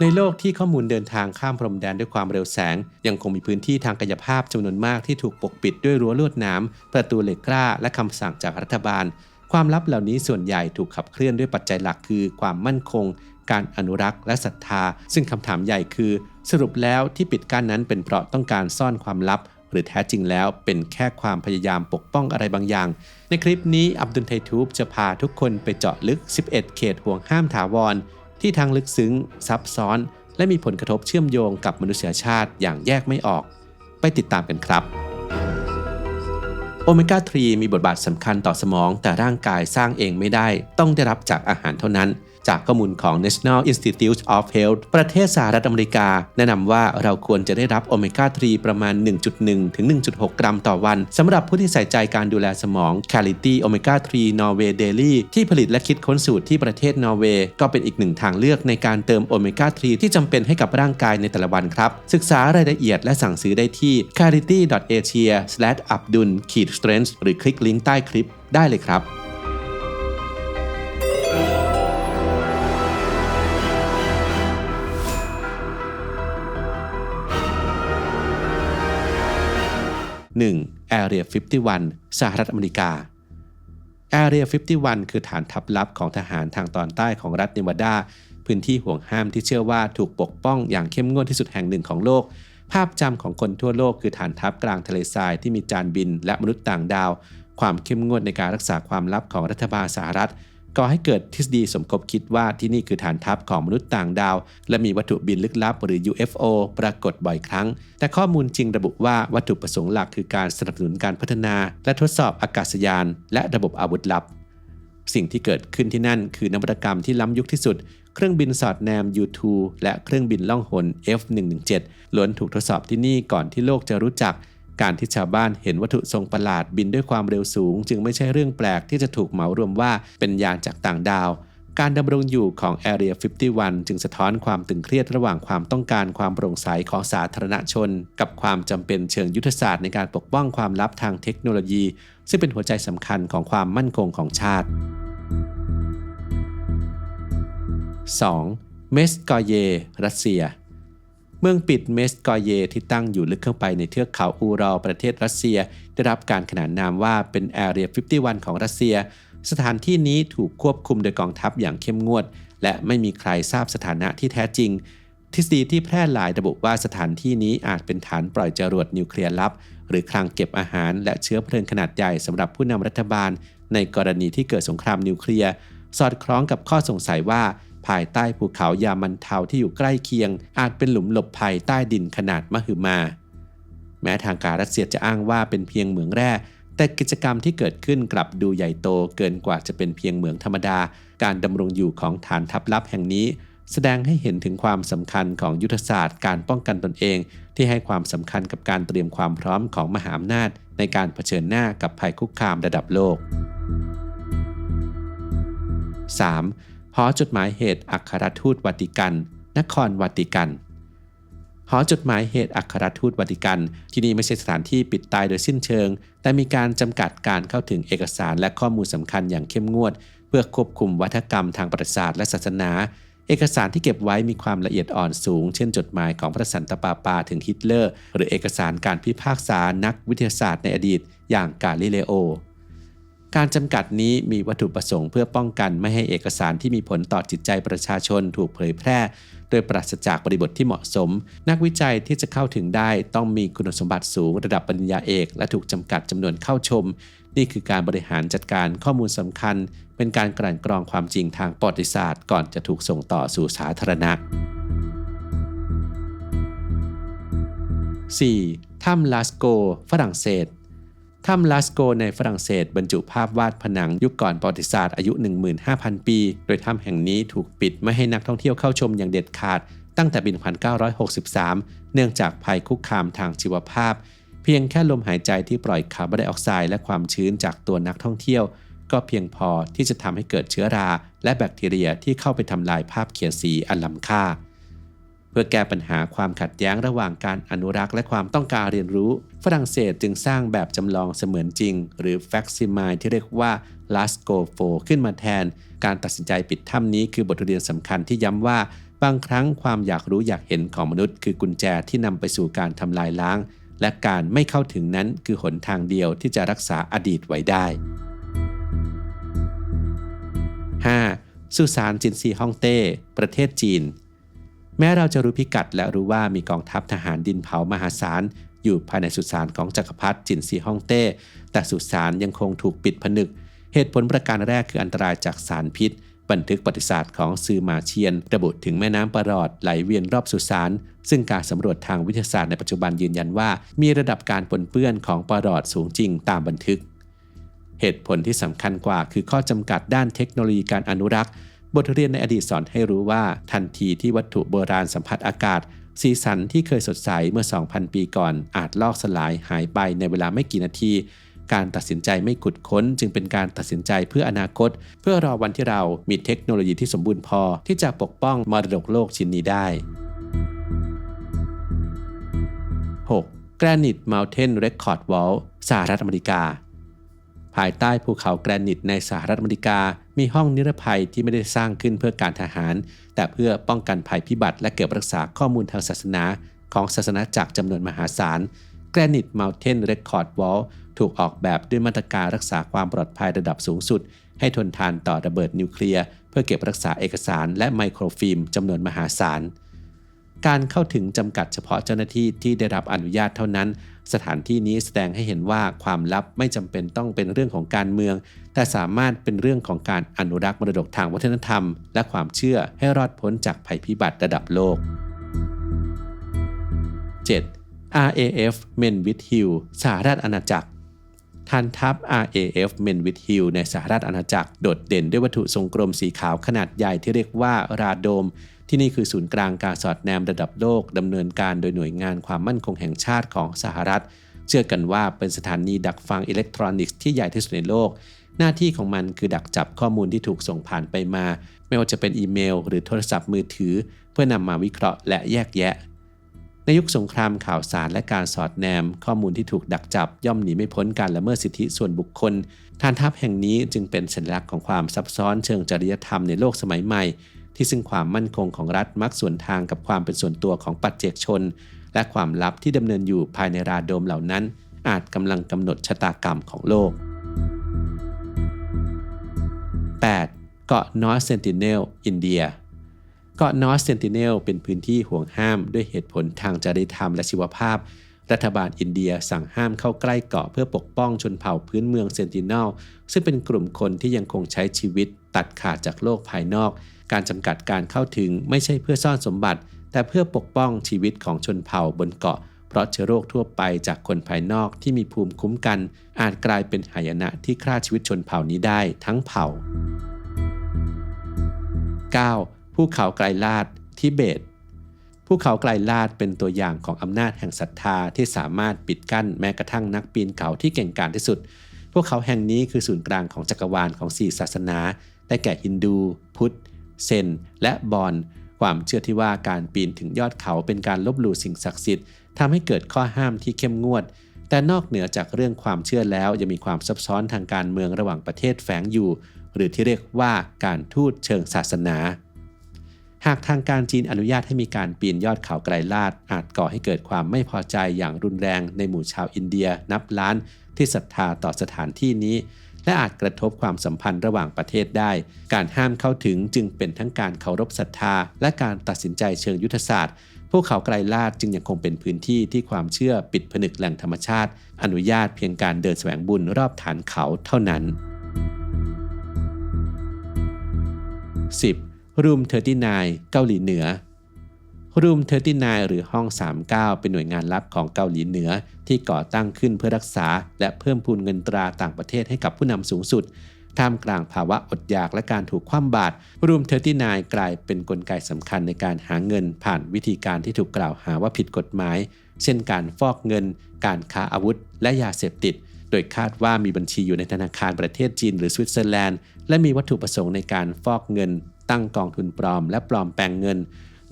ในโลกที่ข้อมูลเดินทางข้ามพรมแดนด้วยความเร็วแสงยังคงมีพื้นที่ทางกายภาพจำนวนมากที่ถูกปกปิดด้วยรั้วลวดหนามประตูเหล็กกล้าและคำสั่งจากรัฐบาลความลับเหล่านี้ส่วนใหญ่ถูกขับเคลื่อนด้วยปัจจัยหลักคือความมั่นคงการอนุรักษ์และศรัทธาซึ่งคำถามใหญ่คือสรุปแล้วที่ปิดกั้นนั้นเป็นเพราะต้องการซ่อนความลับหรือแท้จริงแล้วเป็นแค่ความพยายามปกป้องอะไรบางอย่างในคลิปนี้อับดุลไททูบจะพาทุกคนไปเจาะลึก11เขตห่วงห้ามถาวรที่ทั้งลึกซึ้งซับซ้อนและมีผลกระทบเชื่อมโยงกับมนุษยชาติอย่างแยกไม่ออกไปติดตามกันครับโอเมก้า 3 มีบทบาทสำคัญต่อสมองแต่ร่างกายสร้างเองไม่ได้ต้องได้รับจากอาหารเท่านั้นจากข้อมูลของ National Institute of Health ประเทศสหรัฐอเมริกาแนะนำว่าเราควรจะได้รับโอเมก้า 3 ประมาณ 1.1 ถึง 1.6 กรัมต่อวันสำหรับผู้ที่ใส่ใจการดูแลสมอง Clarity Omega 3 Norway Daily ที่ผลิตและคิดค้นสูตรที่ประเทศนอร์เวย์ก็เป็นอีกหนึ่งทางเลือกในการเติมโอเมก้า 3 ที่จำเป็นให้กับร่างกายในแต่ละวันครับศึกษารายละเอียดและสั่งซื้อได้ที่ clarity.asia/abdul-strength หรือคลิกลิงก์ใต้คลิปได้เลยครับ1. Area 51 สหรัฐอเมริกา Area 51 คือฐานทัพลับของทหารทางตอนใต้ของรัฐเนวาดาพื้นที่ห่วงห้ามที่เชื่อว่าถูกปกป้องอย่างเข้มงวดที่สุดแห่งหนึ่งของโลกภาพจำของคนทั่วโลกคือฐานทัพกลางทะเลทรายที่มีจานบินและมนุษย์ต่างดาวความเข้มงวดในการรักษาความลับของรัฐบาลสหรัฐก่อให้เกิดทฤษฎีสมคบคิดว่าที่นี่คือฐานทัพของมนุษย์ต่างดาวและมีวัตถุบินลึกลับหรือ UFO ปรากฏบ่อยครั้งแต่ข้อมูลจริงระบุว่าวัตถุประสงค์หลักคือการสนับสนุนการพัฒนาและทดสอบอากาศยานและระบบอาวุธลับสิ่งที่เกิดขึ้นที่นั่นคือนวัตกรรมที่ล้ำยุคที่สุดเครื่องบินสอดแนม U2 และเครื่องบินล่องหน F117 ล้วนถูกทดสอบที่นี่ก่อนที่โลกจะรู้จักการที่ชาวบ้านเห็นวัตถุทรงประหลาดบินด้วยความเร็วสูงจึงไม่ใช่เรื่องแปลกที่จะถูกเหมารวมว่าเป็นยานจากต่างดาวการดำรงอยู่ของ Area 51 จึงสะท้อนความตึงเครียดระหว่างความต้องการความโปร่งใสของสาธารณชนกับความจำเป็นเชิงยุทธศาสตร์ในการปกป้องความลับทางเทคโนโลยีซึ่งเป็นหัวใจสำคัญของความมั่นคงของชาติ 2. เมสกอเยรัสเซียเมืองปิดเมสกอเยที่ตั้งอยู่ลึกเข้าไปในเทือกเขาอูรอลประเทศรัสเซียได้รับการขนานนามว่าเป็น Area 51 ของรัสเซียสถานที่นี้ถูกควบคุมโดยกองทัพอย่างเข้มงวดและไม่มีใครทราบสถานะที่แท้จริงทฤษฎีที่แพร่หลายระบุว่าสถานที่นี้อาจเป็นฐานปล่อยจรวดนิวเคลียร์ลับหรือคลังเก็บอาหารและเชื้อเพลิงขนาดใหญ่สำหรับผู้นำรัฐบาลในกรณีที่เกิดสงครามนิวเคลียร์สอดคล้องกับข้อสงสัยว่าภายใต้ภูเขายามันเทาที่อยู่ใกล้เคียงอาจเป็นหลุมหลบภัยใต้ดินขนาดมหึมาแม้ทางการรัสเซียจะอ้างว่าเป็นเพียงเหมืองแร่แต่กิจกรรมที่เกิดขึ้นกลับดูใหญ่โตเกินกว่าจะเป็นเพียงเหมืองธรรมดาการดำรงอยู่ของฐานทัพลับแห่งนี้แสดงให้เห็นถึงความสำคัญของยุทธศาสตร์การป้องกันตนเองที่ให้ความสำคัญกับการเตรียมความพร้อมของมหาอำนาจในการเผชิญหน้ากับภัยคุกคามระดับโลก 3. หอจดหมายเหตุอัครทูตวาติกันนครวาติกันหอจดหมายเหตุอัครทูตวาติกันที่นี่ไม่ใช่สถานที่ปิดตายโดยสิ้นเชิงแต่มีการจำกัดการเข้าถึงเอกสารและข้อมูลสำคัญอย่างเข้มงวดเพื่อควบคุมวัฒกรรมทางประวัติศาสตร์และศาสนาเอกสารที่เก็บไว้มีความละเอียดอ่อนสูงเช่นจดหมายของพระสันตะปาปาถึงฮิตเลอร์หรือเอกสารการพิพากษานักวิทยาศาสตร์ในอดีตอย่างกาลิเลโอการจำกัดนี้มีวัตถุประสงค์เพื่อป้องกันไม่ให้เอกสารที่มีผลต่อจิตใจประชาชนถูกเผยแพร่โดยปราศจากบริบทที่เหมาะสมนักวิจัยที่จะเข้าถึงได้ต้องมีคุณสมบัติสูงระดับปริญญาเอกและถูกจำกัดจำนวนเข้าชมนี่คือการบริหารจัดการข้อมูลสำคัญเป็นการกลั่นกรองความจริงทางประวัติศาสตร์ก่อนจะถูกส่งต่อสู่สาธารณะ 4. ถ้ำลาสโกฝรั่งเศสถ้ำลาสโกในฝรั่งเศสบรรจุภาพวาดผนังยุคก่อนประวัติศาสตร์อายุ 15,000 ปีโดยถ้ำแห่งนี้ถูกปิดไม่ให้นักท่องเที่ยวเข้าชมอย่างเด็ดขาดตั้งแต่ปี 1963 เนื่องจากภัยคุกคามทางชีวภาพเพียงแค่ลมหายใจที่ปล่อยคาร์บอนไดออกไซด์และความชื้นจากตัวนักท่องเที่ยวก็เพียงพอที่จะทำให้เกิดเชื้อราและแบคทีเรียที่เข้าไปทำลายภาพเขียนสีอันล้ำค่าเพื่อแก้ปัญหาความขัดแย้งระหว่างการอนุรักษ์และความต้องการเรียนรู้ฝรั่งเศสจึงสร้างแบบจำลองเสมือนจริงหรือ Facsimile ที่เรียกว่า Lascaux 4 ขึ้นมาแทนการตัดสินใจปิดถ้ำนี้คือบทเรียนสำคัญที่ย้ำว่า บางครั้งความอยากรู้อยากเห็นของมนุษย์คือกุญแจที่นำไปสู่การทำลายล้างและการไม่เข้าถึงนั้นคือหนทางเดียวที่จะรักษาอดีตไว้ได้ 5. สุสานจินซีฮ่องเต้ประเทศจีนแม้เราจะรู้พิกัดและรู้ว่ามีกองทัพทหารดินเผามหาศาลอยู่ภายในสุสานของจักรพรรดิจินซีฮ่องเต้แต่สุสานยังคงถูกปิดผนึกเหตุผลประการแรกคืออันตรายจากสารพิษบันทึกประวัติศาสตร์ของซือหมาเชียนระบุถึงแม่น้ำปะรอดไหลเวียนรอบสุสานซึ่งการสำรวจทางวิทยาศาสตร์ในปัจจุบันยืนยันว่ามีระดับการปนเปื้อนของปะรอดสูงจริงตามบันทึกเหตุผลที่สำคัญกว่าคือข้อจำกัดด้านเทคโนโลยีการอนุรักษ์บทเรียนในอดีตสอนให้รู้ว่าทันทีที่วัตถุโบราณสัมผัสอากาศสีสันที่เคยสดใสเมื่อ 2,000 ปีก่อนอาจลอกสลายหายไปในเวลาไม่กี่นาทีการตัดสินใจไม่ขุดค้นจึงเป็นการตัดสินใจเพื่ออนาคตเพื่อรอวันที่เรามีเทคโนโลยีที่สมบูรณ์พอที่จะปกป้องมรดกโลกชิ้นนี้ได้ 6. Granite Mountain Record Wall สหรัฐอเมริกาภายใต้ภูเขาแกรนิตในสหรัฐอเมริกามีห้องนิรภัยที่ไม่ได้สร้างขึ้นเพื่อการทหารแต่เพื่อป้องกันภัยพิบัติและเก็บรักษาข้อมูลทางศาสนาของศาสนาจักรจำนวนมหาศาล Granite Mountain Record Wall ถูกออกแบบด้วยมาตรการรักษาความปลอดภัยระดับสูงสุดให้ทนทานต่อระเบิดนิวเคลียร์เพื่อเก็บรักษาเอกสารและไมโครฟิล์มจำนวนมหาศาลการเข้าถึงจำกัดเฉพาะเจ้าหน้าที่ที่ได้รับอนุญาตเท่านั้นสถานที่นี้แสดงให้เห็นว่าความลับไม่จำเป็นต้องเป็นเรื่องของการเมืองแต่สามารถเป็นเรื่องของการอนุรักษ์มรดกทางวัฒนธรรมและความเชื่อให้รอดพ้นจากภัยพิบัติระดับโลก 7. RAF Menwith Hill สหราชอาณาจักรฐานทัพ RAF Menwith Hill ในสหราชอาณาจักรโดดเด่นด้วยวัตถุทรงกลมสีขาวขนาดใหญ่ที่เรียกว่าราโดมที่นี่คือศูนย์กลางการสอดแนมระดับโลกดำเนินการโดยหน่วยงานความมั่นคงแห่งชาติของสหรัฐเชื่อกันว่าเป็นสถานีดักฟังอิเล็กทรอนิกส์ที่ใหญ่ที่สุดในโลกหน้าที่ของมันคือดักจับข้อมูลที่ถูกส่งผ่านไปมาไม่ว่าจะเป็นอีเมลหรือโทรศัพท์มือถือเพื่อนำมาวิเคราะห์และแยกแยะในยุคสงครามข่าวสารและการสอดแนมข้อมูลที่ถูกดักจับย่อมหนีไม่พ้นการละเมิดสิทธิส่วนบุคคลฐานทัพแห่งนี้จึงเป็นสัญลักษณ์ของความซับซ้อนเชิงจริยธรรมในโลกสมัยใหม่ที่ซึ่งความมั่นคงของรัฐมักสวนทางกับความเป็นส่วนตัวของปัจเจกชนและความลับที่ดำเนินอยู่ภายในราโดมเหล่านั้นอาจกำลังกำหนดชะตากรรมของโลก 8. เกาะนอร์ทเซนติเนลอินเดียเกาะนอร์ทเซนติเนลเป็นพื้นที่ห่วงห้ามด้วยเหตุผลทางจริยธรรมและชีวภาพรัฐบาลอินเดียสั่งห้ามเข้าใกล้เกาะเพื่อปกป้องชนเผ่าพื้นเมืองเซนติเนลซึ่งเป็นกลุ่มคนที่ยังคงใช้ชีวิตตัดขาดจากโลกภายนอกการจำกัดการเข้าถึงไม่ใช่เพื่อซ่อนสมบัติแต่เพื่อปกป้องชีวิตของชนเผ่าบนเกาะเพราะเชื้อโรคทั่วไปจากคนภายนอกที่มีภูมิคุ้มกันอาจกลายเป็นหายนะที่ฆ่าชีวิตชนเผ่านี้ได้ทั้งเผ่า 9. ภูเขาไกรลาดทิเบตภูเขาไกรลาดเป็นตัวอย่างของอำนาจแห่งศรัทธาที่สามารถปิดกั้นแม้กระทั่งนักปีนเขาที่เก่งกาจที่สุดพวกเขาแห่งนี้คือศูนย์กลางของจักรวาลของ4ศาสนาได้แก่ฮินดูพุทธเซนและบอนความเชื่อที่ว่าการปีนถึงยอดเขาเป็นการลบหลู่สิ่งศักดิ์สิทธิ์ทำให้เกิดข้อห้ามที่เข้มงวดแต่นอกเหนือจากเรื่องความเชื่อแล้วยังมีความซับซ้อนทางการเมืองระหว่างประเทศแฝงอยู่หรือที่เรียกว่าการทูตเชิงศาสนาหากทางการจีนอนุญาตให้มีการปีนยอดเขาไกรลาดอาจก่อให้เกิดความไม่พอใจอย่างรุนแรงในหมู่ชาวอินเดียนับล้านที่ศรัทธาต่อสถานที่นี้และอาจกระทบความสัมพันธ์ระหว่างประเทศได้การห้ามเข้าถึงจึงเป็นทั้งการเคารพศรัทธาและการตัดสินใจเชิงยุทธศาสตร์ภูเขาไกรลาดจึงยังคงเป็นพื้นที่ที่ความเชื่อปิดผนึกแหล่งธรรมชาติอนุญาตเพียงการเดินแสวงบุญรอบฐานเขาเท่านั้น 10. Room 39 เกาหลีเหนือ Room 39 หรือห้อง 39 เป็นหน่วยงานลับของเกาหลีเหนือที่ก่อตั้งขึ้นเพื่อรักษาและเพิ่มพูนเงินตราต่างประเทศให้กับผู้นำสูงสุดท่ามกลางภาวะอดอยากและการถูกคว่ำบาตร Room 39 กลายเป็นกลไกสำคัญในการหาเงินผ่านวิธีการที่ถูกกล่าวหาว่าผิดกฎหมายเช่นการฟอกเงินการค้าอาวุธและยาเสพติดโดยคาดว่ามีบัญชีอยู่ในธนาคารประเทศจีนหรือสวิตเซอร์แลนด์และมีวัตถุประสงค์ในการฟอกเงินตั้งกองทุนปลอมและปลอมแปลงเงิน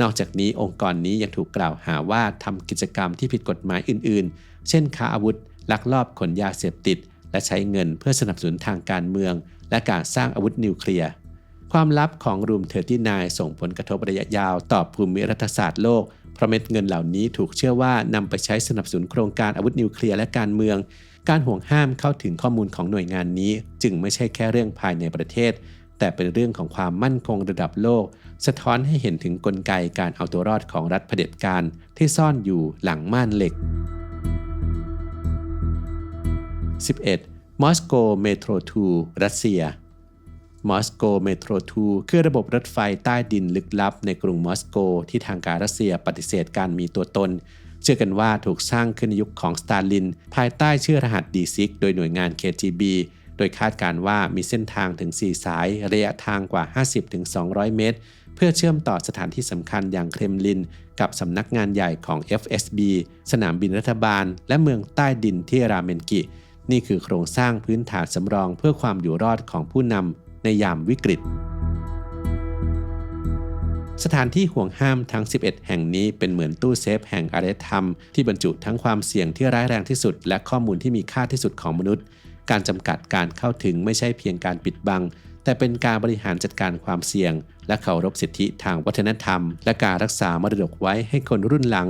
นอกจากนี้องค์กรนี้ยังถูกกล่าวหาว่าทำกิจกรรมที่ผิดกฎหมายอื่นๆเช่นค้าอาวุธลักลอบขนยาเสพติดและใช้เงินเพื่อสนับสนุนทางการเมืองและการสร้างอาวุธนิวเคลียร์ ความลับของ Room 39 ส่งผลกระทบระยะยาวต่อภูมิรัฐศาสตร์โลกเพราะเม็ดเงินเหล่านี้ถูกเชื่อว่านำไปใช้สนับสนุนโครงการอาวุธนิวเคลียร์และการเมืองการห่วงห้ามเข้าถึงข้อมูลของหน่วยงานนี้จึงไม่ใช่แค่เรื่องภายในประเทศแต่เป็นเรื่องของความมั่นคงระดับโลกสะท้อนให้เห็นถึงกลไกการเอาตัวรอดของรัฐเผด็จการที่ซ่อนอยู่หลังม่านเหล็ก 11. มอสโกเมโทร 2 รัสเซียมอสโกเมโทร 2 คือระบบรถไฟใต้ดินลึกลับในกรุงมอสโกที่ทางการรัสเซียปฏิเสธการมีตัวตนเชื่อกันว่าถูกสร้างขึ้นในยุคของสตาลินภายใต้ชื่อรหัส D6 โดยหน่วยงาน KGB โดยคาดการว่ามีเส้นทางถึง 4 สายระยะทางกว่า 50-200 เมตรเพื่อเชื่อมต่อสถานที่สำคัญอย่างเครมลินกับสำนักงานใหญ่ของ FSB สนามบินรัฐบาลและเมืองใต้ดินที่ราเมนกินี่คือโครงสร้างพื้นฐานสำรองเพื่อความอยู่รอดของผู้นำในยามวิกฤตสถานที่ห่วงห้ามทั้ง 11 แห่งนี้เป็นเหมือนตู้เซฟแห่งอารยธรรมที่บรรจุทั้งความเสี่ยงที่ร้ายแรงที่สุดและข้อมูลที่มีค่าที่สุดของมนุษย์การจำกัดการเข้าถึงไม่ใช่เพียงการปิดบังแต่เป็นการบริหารจัดการความเสี่ยงและเคารพสิทธิทางวัฒนธรรมและการรักษามรดกไว้ให้คนรุ่นหลัง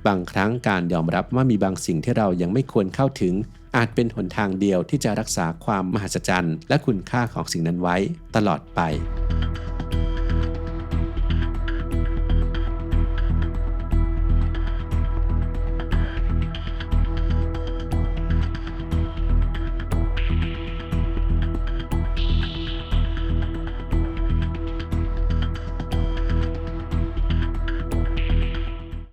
บางครั้งการยอมรับว่ามีบางสิ่งที่เรายังไม่ควรเข้าถึงอาจเป็นหนทางเดียวที่จะรักษาความมหัศจรรย์และคุณค่าของสิ่งนั้นไว้ตลอดไป